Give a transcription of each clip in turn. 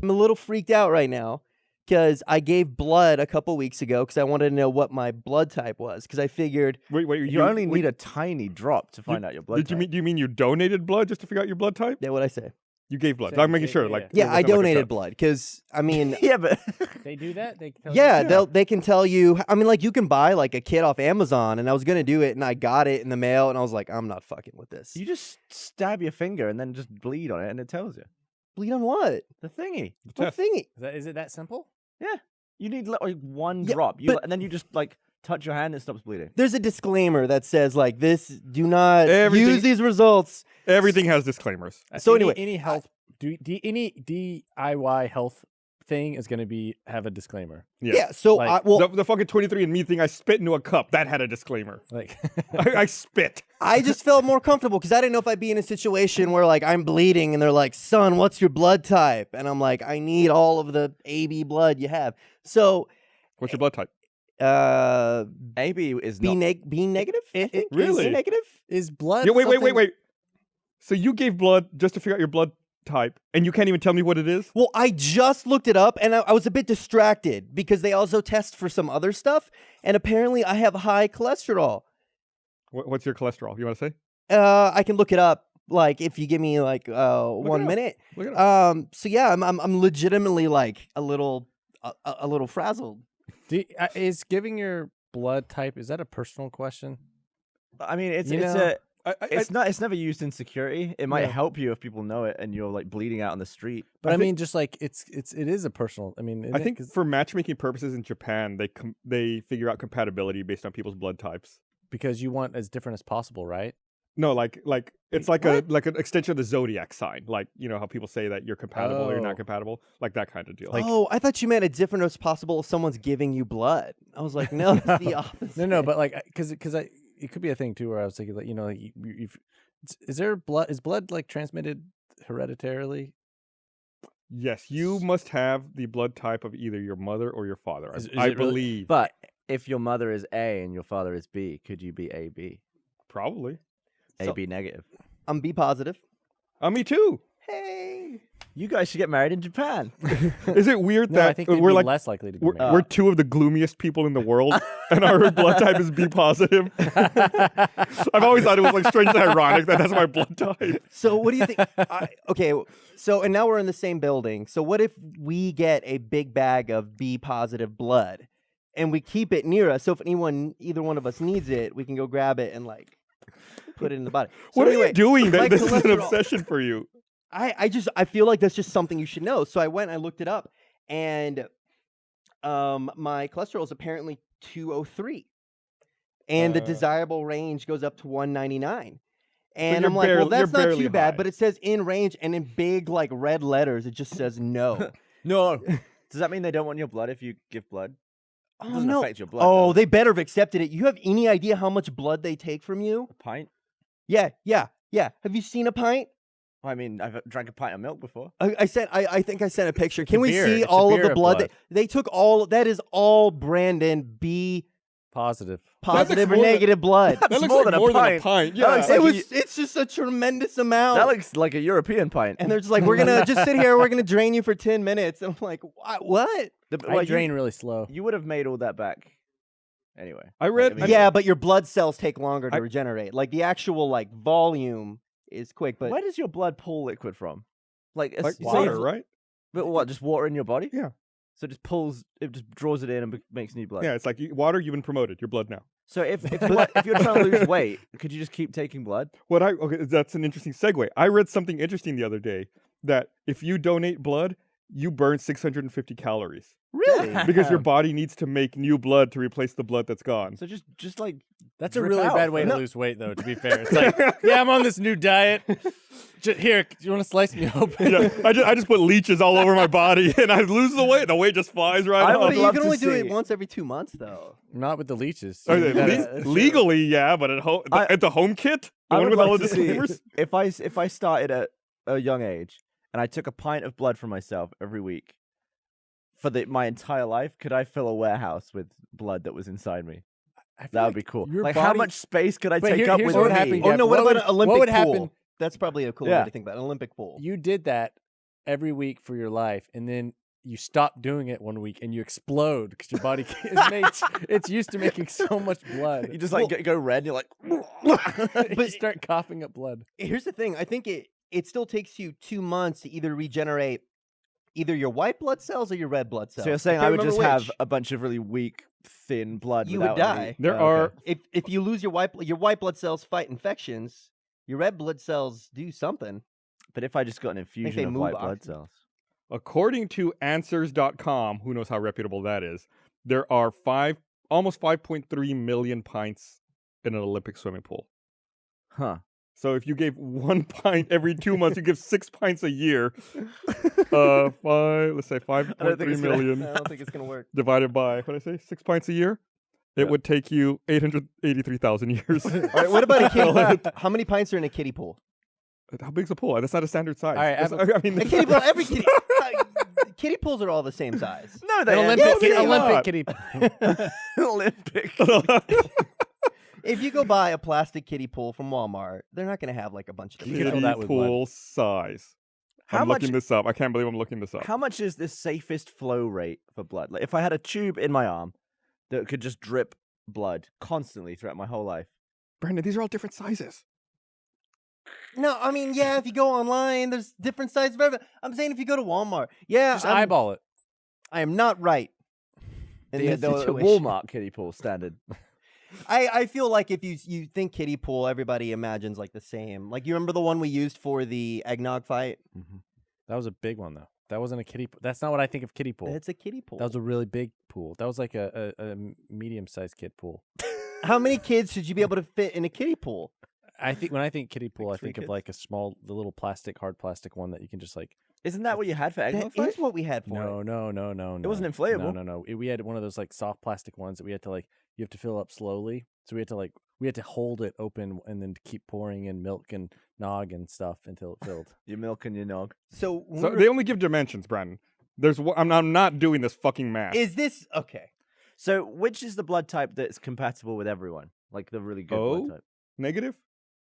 I'm a little freaked out right now because I gave blood a couple weeks ago because I wanted to know what my blood type was because I figured. Wait, you only need a tiny drop to find out your blood type. Do you mean you donated blood just to figure out your blood type? Yeah, what'd I say? You gave blood. I'm making sure. Like, yeah, I donated blood because I mean, yeah, but they do that. They tell they can tell you. I mean, like you can buy like a kit off Amazon, and I was gonna do it, and I got it in the mail, and I was like, I'm not fucking with this. you just stab your finger and then just bleed on it, and it tells you. Bleed on what? The thingy. What thingy? Is it that simple? Yeah, you need like one drop, and then you just like touch your hand, and it stops bleeding. There's a disclaimer that says like this: do not use these results. Everything has disclaimers. So anyway, any health, any DIY health thing is going to have a disclaimer. Yeah. So like, the fucking 23andMe thing, I spit into a cup. That had a disclaimer. Like I spit. I just felt more comfortable because I didn't know if I'd be in a situation where like I'm bleeding and they're like, "Son, what's your blood type?" And I'm like, "I need all of the AB blood you have." So, what's your blood type? AB is B negative. Really? Is negative? is blood? Yeah, wait. So you gave blood just to figure out your blood type, and you can't even tell me what it is? Well, I just looked it up, and I was a bit distracted because they also test for some other stuff, and apparently I have high cholesterol. What's your cholesterol? You want to say? I can look it up. Like if you give me like 1 minute. Look it up. So yeah, I'm legitimately like a little frazzled. Is giving your blood type, is that a personal question? I mean, it's never used in security. It might help you if people know it and you're like bleeding out on the street. But I mean, just like it is a personal. I mean, I think for matchmaking purposes in Japan, they figure out compatibility based on people's blood types because you want as different as possible, right? No, like it's like an extension of the zodiac sign. Like, you know how people say that you're compatible or you're not compatible, like that kind of deal. Like, I thought you meant as different as possible if someone's giving you blood. I was like, no, that's the opposite. No, but like because it could be a thing too where I was thinking like, you know, like is blood like transmitted hereditarily? Yes, you must have the blood type of either your mother or your father. I believe. Really? But if your mother is A and your father is B, could you be AB? Probably. AB negative. I'm B positive. Me too. Hey, you guys should get married in Japan. Is it weird that I think we're like less likely to be we're two of the gloomiest people in the world, and our blood type is B positive? I've always thought it was like strangely ironic that that's my blood type. So what do you think? Okay, so and now we're in the same building. So what if we get a big bag of B positive blood, and we keep it near us? So if either one of us needs it, we can go grab it and like put it in the body. So what are you doing? This is an cholesterol- obsession for you. I feel like that's just something you should know. So I went and I looked it up, and my cholesterol is apparently 203, and the desirable range goes up to 199. And I'm like, well, that's not too bad, but it says in range, and in big like red letters, it just says no. No. Does that mean they don't want your blood if you give blood? It doesn't affect your blood. Oh, they better have accepted it. You have any idea how much blood they take from you? A pint? Yeah. Have you seen a pint? I mean, I've drank a pint of milk before. I think I sent a picture. Can we see all of the blood? They took all. That is all Brandon B positive or negative blood. That looks like more than a pint. Yeah, it's just a tremendous amount. That looks like a European pint. And they're just like, we're gonna just sit here. We're gonna drain you for 10 minutes. And I'm like, what? I drain really slow. You would have made all that back. Anyway, I read. But your blood cells take longer to regenerate. Like the actual like volume is quick. But where does your blood pull liquid from? Like water, right? But what? Just water in your body? Yeah. So it just draws it in and makes new blood. Yeah, it's like water. You've been promoted. Your blood now. So if you're trying to lose weight, could you just keep taking blood? That's an interesting segue. I read something interesting the other day that if you donate blood, you burn 650 calories. Really? Because your body needs to make new blood to replace the blood that's gone. So just like that's a really bad way to lose weight, though. To be fair, it's like, yeah, I'm on this new diet. Here, do you want to slice me open? Yeah, I just put leeches all over my body, and I lose the weight. The weight just flies right off. You can only do it once every 2 months, though. Not with the leeches. Legally, yeah, but at the home kit, the one with all the disclaimers. If I started at a young age and I took a pint of blood from myself every week for my entire life, could I fill a warehouse with blood that was inside me? That would be cool. Like, how much space could I take up with me? Oh, no, what about an Olympic pool? That's probably a cool way to think about it. An Olympic pool. You did that, every week for your life, and then you stop doing it one week and you explode because your body it's used to making so much blood. You just like go red. And you're like, You start coughing up blood. Here's the thing. I think it still takes you 2 months to either regenerate either your white blood cells or your red blood cells. so you're saying can't I would remember just have which. a bunch of really weak, thin blood. You would without any- die. There Oh, are okay. If you lose your white blood cells fight infections, your red blood cells do something. But if I just got an they infusion of move white blood oxygen. cells, according to answers.com, who knows how reputable that is, there are almost 5.3 million pints in an Olympic swimming pool. huh? So if you gave 1 pint every 2 months, you give 6 pints a year. Let's say 5.3 million I don't think it's gonna work. divided by, what did I say, 6 pints a year? It would take you 883,000 years. All right, what about a kiddie? How many pints are in a kiddie pool? How big's a pool? That's not a standard size. All right, That's- I mean, A kiddie pool. Every kiddie. Kiddie pools are all the same size. No, An they Olympic, Yes, they Olympic are. kiddie. Olympic. If you go buy a plastic kiddie pool from Walmart, they're not gonna have like a bunch of You can fill kiddie that with pool size. How I'm much? looking this up. I can't believe I'm looking this up. How much is the safest flow rate for blood? Like if I had a tube in my arm that could just drip blood constantly throughout my whole life. Brandon, these are all different sizes. No, I mean, yeah, if you go online, there's different sizes for everything. I'm saying if you go to Walmart, yeah, Just eyeball it. I am not right in The this situation. Walmart kiddie pool standard. I feel like if you think kiddie pool, everybody imagines like the same. Like you remember the one we used for the eggnog fight? That was a big one though. That wasn't a kiddie pool. That's not what I think of kiddie pool. It's a kiddie pool. That was a really big pool. That was like a medium-sized kid pool. How many kids should you be able to fit in a kiddie pool? I think when I think kiddie pool, I 3 think of kids. like the little hard plastic one that you can just like. Isn't that what you had for eggnog That fight? is what we had for No, it. no. It wasn't inflatable. No. We had one of those like soft plastic ones that we had to like. You have to fill up slowly, so we had to hold it open and then keep pouring in milk and nog and stuff until it filled. Your milk and your nog. So, when So we were- they only give dimensions, Brandon. I'm not doing this fucking math. is this okay? So which is the blood type that's compatible with everyone? Like the really good blood type. Negative?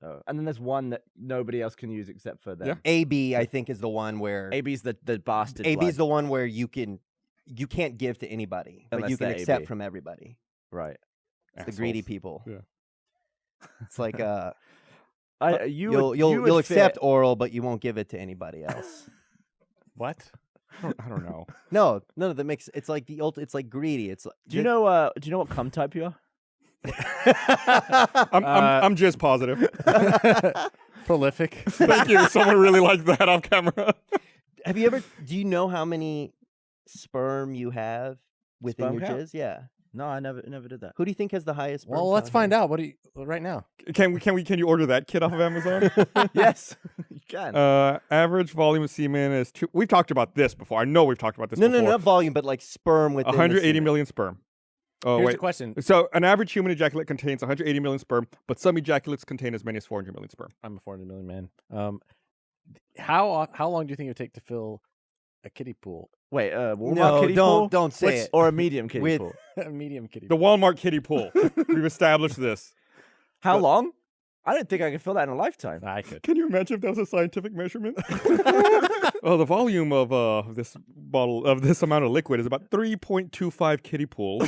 Oh. And then there's one that nobody else can use except for them. Yeah. AB, I think, is the one where AB's the bastard. AB is blood. the one where you can't give to anybody, but Unless you can they're accept AB. from everybody. Right. It's the greedy Assholes. people. Yeah. It's like You'll you'll accept oral, but you won't give it to anybody else. What? I don't know. No, that makes it's like it's like greedy. It's like, Do you know what cum type you are? I'm just positive. Prolific. Thank you. Someone really liked that off camera. Have you ever? Do you know how many sperm you have within Sperm your count? jizz? Yeah. No, I never did that. Who do you think has the highest? Sperm Well, let's count find here? out. What do you right now? Can you order that kit off of Amazon? Yes, you can. Average volume of semen is 2. We've talked about this before. I know we've talked about this No, before. not volume, but like sperm within the 180 semen. million sperm. Oh, Here's wait. the question. So an average human ejaculate contains 180 million sperm, but some ejaculates contain as many as 400 million sperm. I'm a 400 million man. How long do you think it would take to fill a kiddie pool? Wait, Walmart No, kiddie pool? don't say it. Or a medium kiddie With- pool. A medium kiddie The pool. Walmart kiddie pool. We've established this. How long? I don't think I can fill that in a lifetime. I could. Can you imagine if that was a scientific measurement? Oh, the volume of this bottle of this amount of liquid is about 3.25 kiddie pools.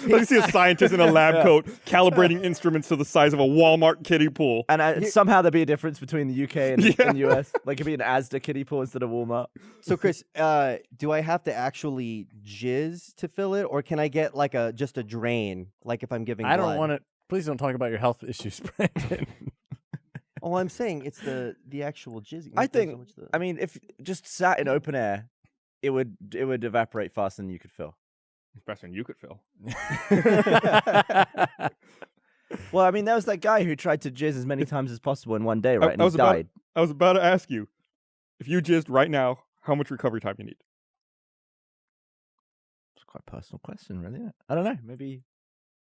You see a scientist in a lab coat calibrating instruments to the size of a Walmart kiddie pool. And somehow there'd be a difference between the UK and Yeah. the US. Like it'd be an Asda kiddie pool instead of Walmart. So, Chris, do I have to actually jizz to fill it, or can I get like just a drain, like if I'm giving? I don't blood? want to. Please don't talk about your health issues, Brandon. Oh, I'm saying it's the actual jizz. I not so think- much the- I mean, if just sat in open air, it would evaporate faster than you could fill. Faster than you could fill. Well, I mean, there was that guy who tried to jizz as many times as possible in one day, right? And I he was about- died. I was about to ask you, if you jizzed right now, how much recovery time you need? It's quite a personal question, really. Isn't it? I don't know. Maybe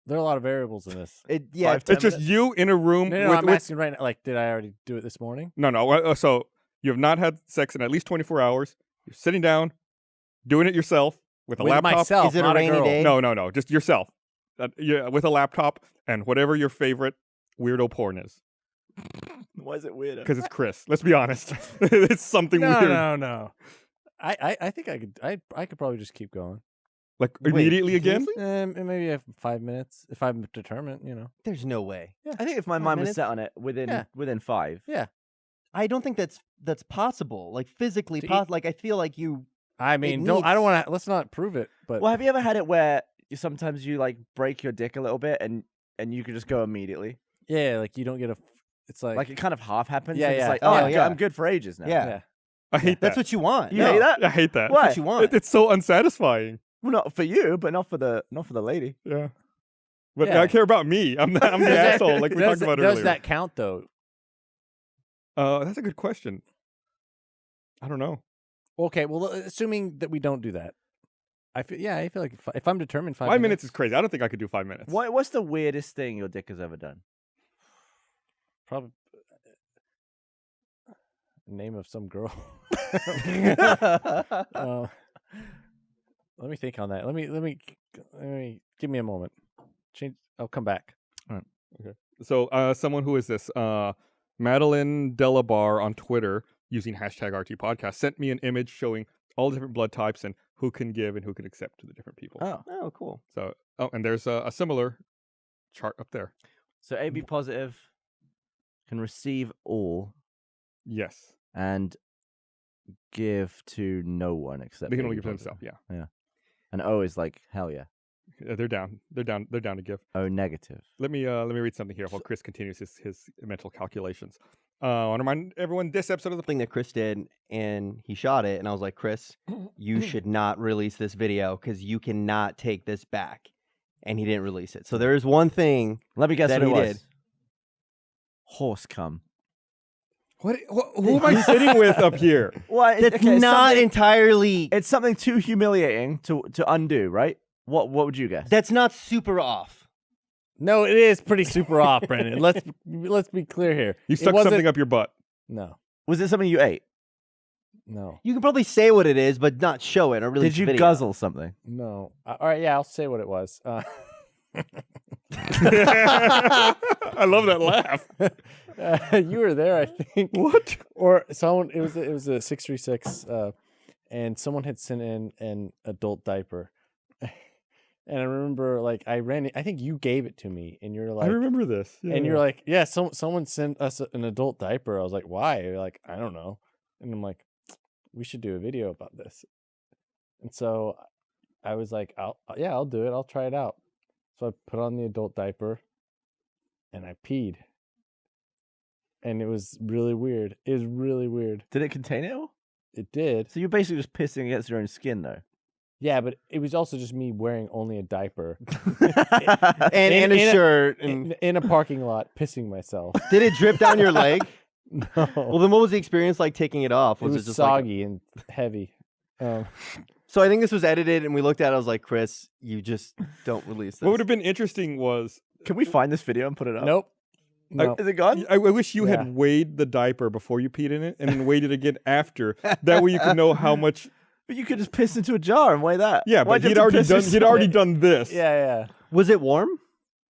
There are a lot of variables in this. yeah. 5, 10 It's just minutes? you in a room No, I'm with asking right now. Like, did I already do it this morning? no. So you have not had sex in at least 24 hours. You're sitting down, doing it yourself with a With laptop. myself, Is it a not rainy girl. day? No, just yourself. Yeah, with a laptop and whatever your favorite weirdo porn is. Why is it weirder? Because it's Chris. Let's be honest. It's something No, weird. no. I think I could probably just keep going. Like Wait, immediately again? seriously? Maybe I have 5 minutes if I'm determined. There's no way. I think if my 5 mind was minutes? set on it within 5. Yeah. I don't think that's possible. Like physically To eat- possible. Like I feel like you. I mean, I don't want to. Let's not prove it. But Well, have you ever had it where sometimes you like break your dick a little bit and you can just go immediately? yeah, like you don't get a. It's like, Like it kind of half happens. Yeah, and It's yeah. like, Oh, yeah. I'm good for ages now. Yeah. yeah. I hate That's that. what you want. You No, hate that? I hate that. Why? That's what you want. It's so unsatisfying. Well, not for you, but not for the lady. Yeah. But Yeah. I care about me. I'm the asshole, like we talked about Does earlier. that count though? That's a good question. I don't know. Okay, well, assuming that we don't do that, I feel like if I'm determined, 5 5 minutes is crazy. I don't think I could do 5 minutes. What's the weirdest thing your dick has ever done? Probably name of some girl. Let me think on that. Let me give me a moment. I'll come back. So, someone who is this? Madeline Delabar on Twitter using hashtag RT Podcast sent me an image showing all the different blood types and who can give and who can accept to the different people. Oh, cool. So, and there's a similar chart up there. So AB positive can receive all Yes, and give to no one except they can only AB give to positive. themselves. Yeah, And O is like hell yeah. they're down. They're down to give. O negative. Let me read something here while Chris continues his mental calculations. I want to remind everyone this episode of the Thing that Chris did, and he shot it, and I was like, Chris, you should not release this video because you cannot take this back. And he didn't release it. So there is one thing. Let me guess That what it he was. did. Horse cum. who am I sitting with up here? Well, That's not entirely. It's something too humiliating to undo, right? What would you guess? That's not super off. No, it is pretty super off, Brendan. Let's be clear here. You It stuck wasn't- something up your butt. No, Was it something you ate? no, You can probably say what it is, but not show it or release Did you the video. guzzle something? no. All right, yeah, I'll say what it was. I love that laugh. You were there, I think. What? Or someone? It was a 636, and someone had sent in an adult diaper, and I remember like I ran it. I think you gave it to me, and you're like, I remember this. and you're like, yeah, someone sent us an adult diaper. I was like, why? You're like, I don't know, and I'm like, we should do a video about this. And so I was like, I'll do it. I'll try it out. So I put on the adult diaper, and I peed. And it was really weird. It was really weird. Did it contain it all? It did. So you're basically just pissing against your own skin, though. Yeah, but it was also just me wearing only a diaper And In- a in a- shirt. And in a parking lot, pissing myself. did it drip down your leg? No, Well, then what was the experience like taking it off? it was just like? soggy and heavy. So I think this was edited, and we looked at it. I was like, Chris, you just don't release this. What would have been interesting was Can we find this video and put it up? Nope. No. Is it gone? I wish you Yeah. had weighed the diaper before you peed in it and then weighed it again after. That way you could know how much. But you could just piss into a jar and weigh that. Yeah, Why'd but you he'd have to already piss done. yourself? He'd already done this. Yeah. Was it warm?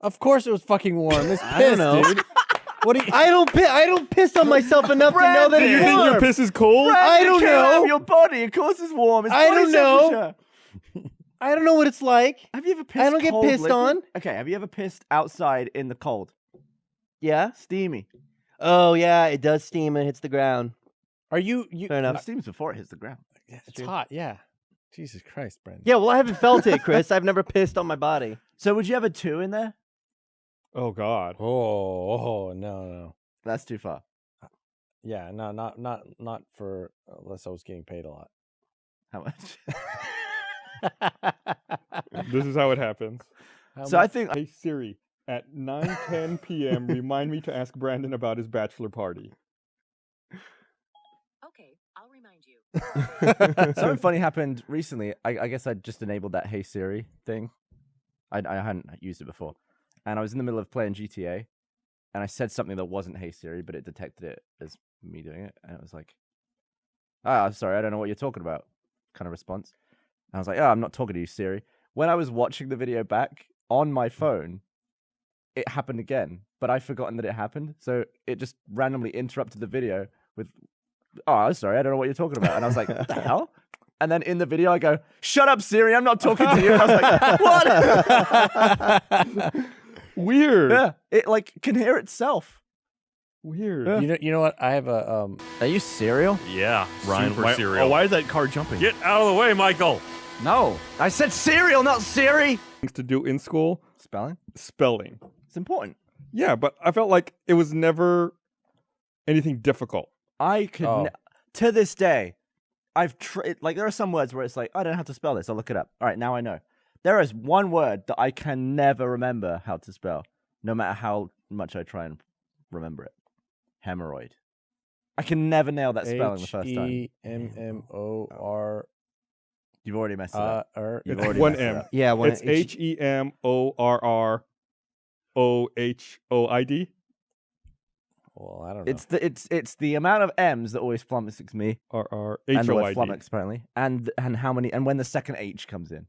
Of course it was fucking warm. It's I don't piss, know. dude. What do you? I don't piss on myself enough to know that Brandon! it's You think your warm. piss is cold? Brandon, I don't it came out of know. your body. Of course it's warm. It's I body don't know. temperature. I don't know what it's like. Have you ever pissed I don't get cold pissed liquid? on. Okay, have you ever pissed outside in the cold? Yeah. Steamy. Oh yeah, it does steam and hits the ground. Are you? Fair enough. It steams before it hits the ground. It's hot. Yeah. Jesus Christ, Brendan. Yeah, well, I haven't felt it, Chris. I've never pissed on my body. So would you have a 2 in there? Oh God. Oh no. That's too far. Yeah, no, not for unless I was getting paid a lot. How much? This is how it happens. So I think Hey Siri, at 9:10 p.m., remind me to ask Brandon about his bachelor party. Okay, I'll remind you. something funny happened recently. I guess I just enabled that Hey Siri thing. I hadn't used it before. And I was in the middle of playing GTA. And I said something that wasn't Hey Siri, but it detected it as me doing it. And it was like, I'm sorry, I don't know what you're talking about, kind of response. And I was like, I'm not talking to you, Siri. When I was watching the video back on my phone, it happened again, but I've forgotten that it happened. So it just randomly interrupted the video with, "Oh, I'm sorry, I don't know what you're talking about." And I was like, "What the hell?" And then in the video, I go, "Shut up, Siri, I'm not talking to you." And I was like, "What?" Weird. Yeah, it like can hear itself. Weird. Yeah. You know what? I have a Are you cereal? Yeah, Ryan, super why, cereal. oh, why is that car jumping? Get out of the way, Michael. No, I said cereal, not Siri. Things to do in school, Spelling? spelling. It's important. Yeah, but I felt like it was never anything difficult. I could, to this day, I've like there are some words where it's like, I don't know how to spell this. I'll look it up. All right, now I know. There is one word that I can never remember how to spell, no matter how much I try and remember it. Hemorrhoid. I can never nail that spelling the first time. HEMMOR. You've already messed it up. You've It's already one messed it M. up. Yeah, when It's HEMORROHOID. Well, I don't know. It's the amount of M's that always flummoxes me, and the word RRHOID. flummox apparently, and how many, and when the second H comes in,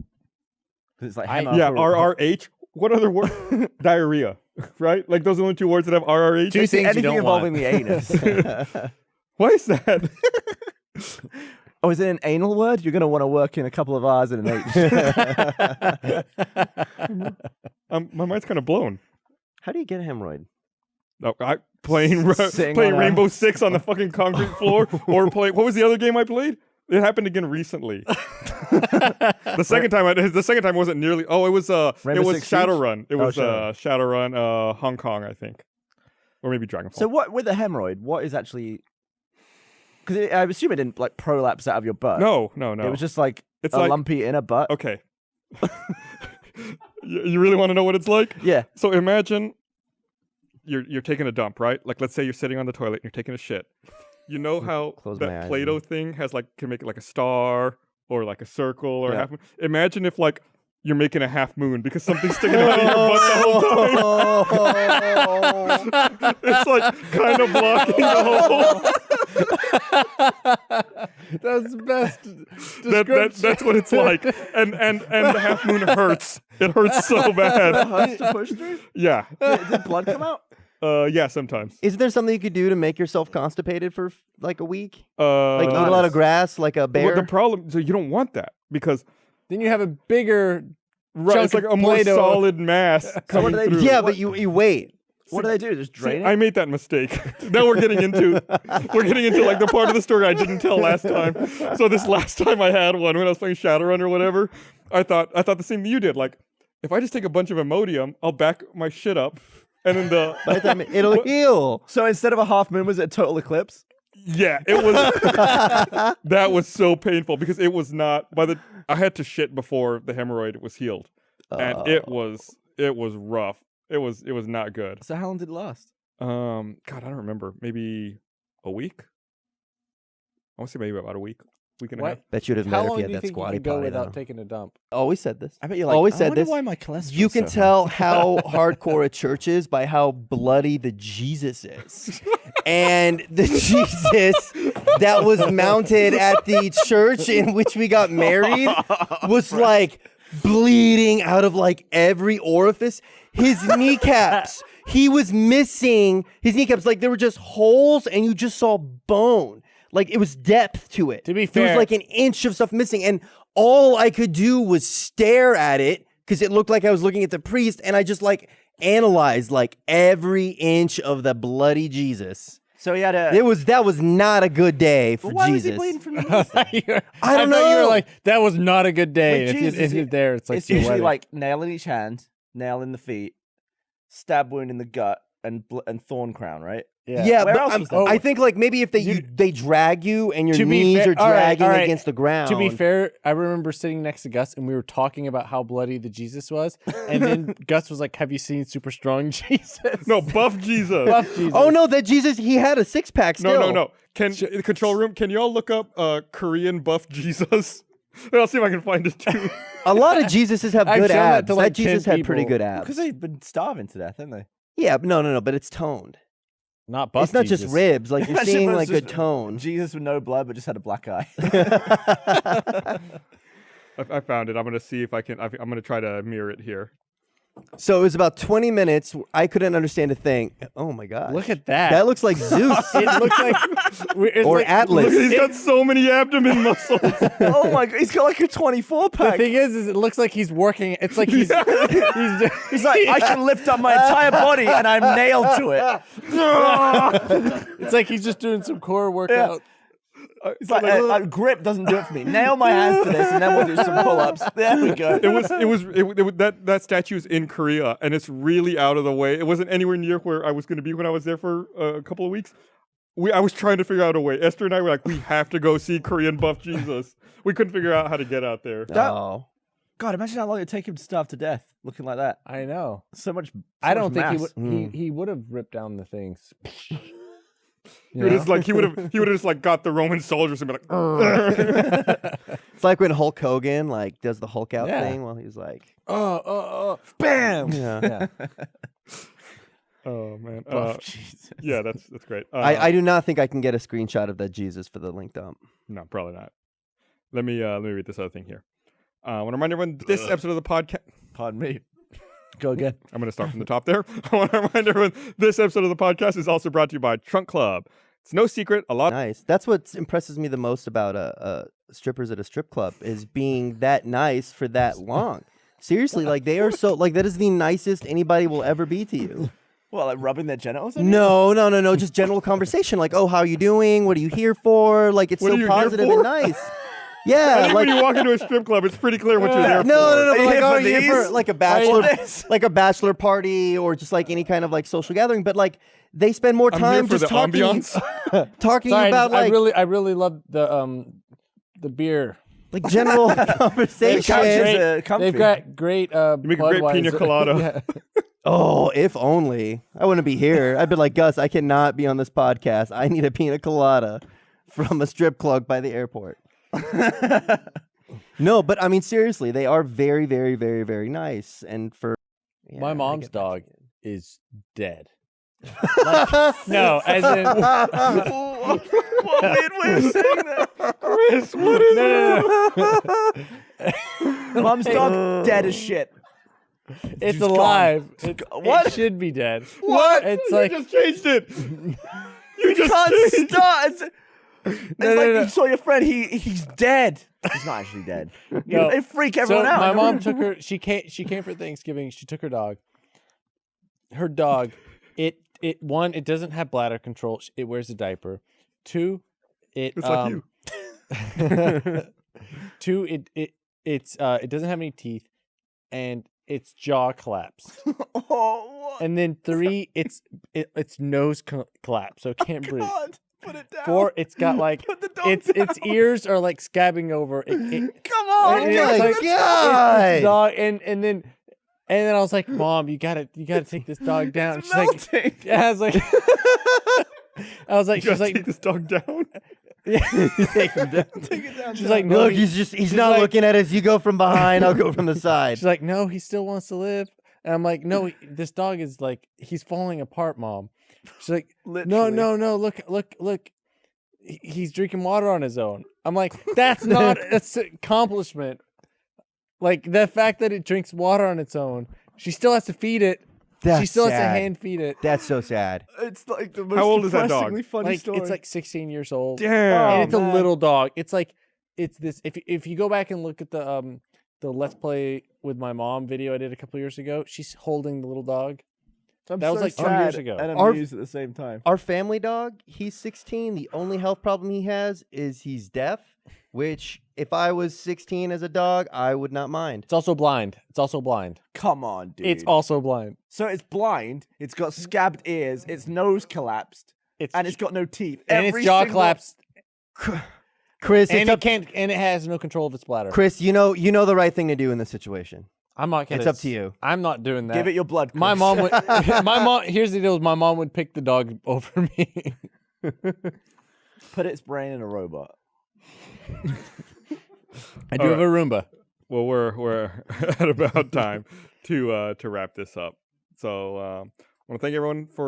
because it's like Yeah, RRH. What other word? Diarrhea, right? Like those are the only two words that have RRH. Two things you anything don't involving want. the anus. Why is that? Oh, is it an anal word? You're gonna want to work in a couple of R's and an H. My mind's kind of blown. How do you get a hemorrhoid? No, playing Sitting playing on a- Rainbow Six on the fucking concrete floor, or playing. What was the other game I played? It happened again recently. The second time wasn't nearly. Oh, it was Rainbow it was Six Siege? Shadowrun. It was Shadowrun. Shadowrun, Hong Kong, I think, or maybe Dragonfall. So what with a hemorrhoid? What is actually? Because I assume it didn't like prolapse out of your butt. No. It was just like It's a like- lumpy inner butt. Okay. You really want to know what it's like? Yeah. So imagine you're taking a dump, right? Like let's say you're sitting on the toilet and you're taking a shit. You know how Close my that eyes Play-Doh and- thing has like can make it like a star or like a circle or a Yeah. half moon. Imagine if like you're making a half moon because something's sticking out of your butt the whole time. It's like kind of blocking the whole. That's the best description. That's what it's like. And the half moon hurts. It hurts so bad. Hurts to push through. Yeah. Did blood come out? Yeah, sometimes. Is there something you could do to make yourself constipated for like a week? Like Like eat a lot of grass, like a bear? Well, the problem, so you don't want that because Then you have a bigger it's like a more Play-Doh. solid mass what coming do they through. do? yeah, but you wait. What do they do? Just drain See, it? I made that mistake. Now we're getting into like the part of the story I didn't tell last time. So this last time I had one when I was playing Shadowrun or whatever, I thought the same thing you did. Like if I just take a bunch of Imodium, I'll back my shit up, and then By the time it'll heal. So instead of a half moon, was it a total eclipse? yeah, it was that was so painful because it was not I had to shit before the hemorrhoid was healed, and it was rough. It was not good. So how long did it last? God, I don't remember. Maybe a week. I want to say maybe about a week and a half. What? Bet you'd have How met if long you do had you that think you squatty can go potty. without though. taking a dump? Always said this. I bet you're like, Always I said wonder this. why my cholesterol. You can tell how hardcore a church is by how bloody the Jesus is. And the Jesus that was mounted at the church in which we got married was like bleeding out of like every orifice. His kneecaps, he was missing his kneecaps. Like there were just holes and you just saw bone. Like it was depth to it. To be there was fair- like an inch of stuff missing. And all I could do was stare at it because it looked like I was looking at the priest. And I just like analyzed like every inch of the bloody Jesus. So he had a. That was not a good day for Why was Jesus. he bleeding from the knees? then? I don't thought you were know. like, that was not a good day. With If Jesus, you're there, it's like It's your usually wedding. like nail in each hand, nail in the feet, stab wound in the gut, and thorn crown, right? Yeah, Where but else was that? I think like maybe if they drag you and your To be knees fair- are all right, dragging all right. against the ground. To be fair, I remember sitting next to Gus and we were talking about how bloody the Jesus was, and then Gus was like, "Have you seen Super Strong Jesus?" No, buff Jesus. Buff Jesus. Oh no, that Jesus he had a six pack still. No. In the control room, can y'all look up Korean buff Jesus? I'll see if I can find it too. A lot of Jesuses have I've good shown that abs. to, That, like, Jesus 10 had pretty people. good abs. Because they've been starving to death, haven't they? Yeah, but no, but it's toned. Not buff. It's not Jesus. just ribs. Like you're Imagine seeing if it like was good just tone. Jesus with no blood, but just had a black eye. I found it. I'm gonna see if I can. I'm gonna try to mirror it here. So it was about 20 minutes. I couldn't understand a thing. Oh my god! Look at that. That looks like Zeus It looks like it's or like, Atlas. Look, he's got so many abdomen muscles. Oh my god, he's got like a 24 The pack. thing is it looks like he's working. It's like he's He's like, I can lift up my entire body and I'm nailed to it. it's like he's just doing some core workout. It's like grip doesn't do it for me. Nail my hands to this and then we'll do some pull-ups. There we go. That statue is in Korea and it's really out of the way. It wasn't anywhere near where I was going to be when I was there for a couple of weeks. I was trying to figure out a way. Esther and I were like, we have to go see Korean buff Jesus. We couldn't figure out how to get out there. No. God, imagine how long it'd take him to starve to death looking like that. I know. So much. I don't think mass. he would have ripped down the things. He would have just like got the Roman soldiers and be like, "Urgh." It's like when Hulk Hogan like does the Hulk out Yeah. thing while he's like, Bam! yeah. Oh man. Oh, Jesus. Yeah, that's great. I do not think I can get a screenshot of that Jesus for the link dump. No, probably not. Let me read this other thing here. I want to remind everyone this episode of the podcast. Pardon me. Go again. I'm going to start from the top there. I want to remind everyone this episode of the podcast is also brought to you by Trunk Club. It's no secret. A lot. Nice. That's what impresses me the most about strippers at a strip club is being that nice for that long. Seriously, like they are so like that is the nicest anybody will ever be to you. What, like rubbing their genitals? No. Just general conversation. Like, oh, how are you doing? What are you here for? Like, it's What are so you here positive for? and nice. I Yeah, think like when you walk into a strip club, it's pretty clear what you're there for. no. Are you Like, here oh, for you're here for these? like a This? bachelor party or just like any kind of like social gathering. But like they spend more I'm time here for just the talking, ambiance. talking Sorry, about I like really love the beer. like general conversation. They've got great. You make a great pina Budweiser. colada. Yeah. Oh, if only I wouldn't be here. I'd be like, Gus, I cannot be on this podcast. I need a pina colada from a strip club by the airport. No, but I mean seriously, they are very, very, very, very nice. And for My I mom's get that. dog is dead. No, as in What weird way of saying that. Chris, what is no. Mom's dog dead as shit. It's She's alive. What? It should be dead. What? It's You like just changed it. You just Can't changed it. start. It's No, like no. you saw your friend. He's dead. He's not actually dead. No. They freak everyone so out. my mom took her. She came for Thanksgiving. She took her dog. Her dog. It doesn't have bladder control. It wears a diaper. Two, it It's like you. Two, it doesn't have any teeth, and its jaw collapsed. Oh, what? And then three, its nose collapsed, so it can't breathe. God, put it down. Four, it's got like Put the dog its down. ears are like scabbing over. Come Oh on, my guys, God. let's God. It's dog, and then I was like, Mom, you gotta take this dog down. It's She's like, melting. yeah, I was like, You she's gotta like, take this dog down. yeah, take him down. Take it down. She's like, no, Look, he- he's not like- looking at us. You go from behind, I'll go from the side. she's like, no, he still wants to live. And I'm like, no, this dog is like, he's falling apart, Mom. She's like, Literally. no, look. He's drinking water on his own. I'm like, that's not an accomplishment. Like the fact that it drinks water on its own, she still has to feed it. She That's still has to sad. hand feed it. That's so sad. It's like the most How old is that dog? depressingly funny Like story. it's like 16 years old. Damn. And it's man. a little dog. It's like it's this. If you go back and look at the Let's Play with my mom video I did a couple years ago, she's holding the little dog. I'm that was so like 2 years sad ago. and Our- amused at the same time. Our family dog, he's 16. The only health problem he has is he's deaf, which if I was 16 as a dog, I would not mind. It's also blind. Come on, dude. It's also blind. So it's blind. It's got scabbed ears. Its nose collapsed, and it's got no teeth. and Every its jaw single- collapsed. Chris, And it's it up, can't. And it has no control of its bladder. Chris, you know the right thing to do in this situation. I'm not gonna. It's up to you. I'm not doing that. Give it your blood. Chris. My mom would. Here's the deal: is my mom would pick the dog over me. Put its brain in a robot. I do have a Roomba. Well, we're at about time to wrap this up. So I want to thank everyone for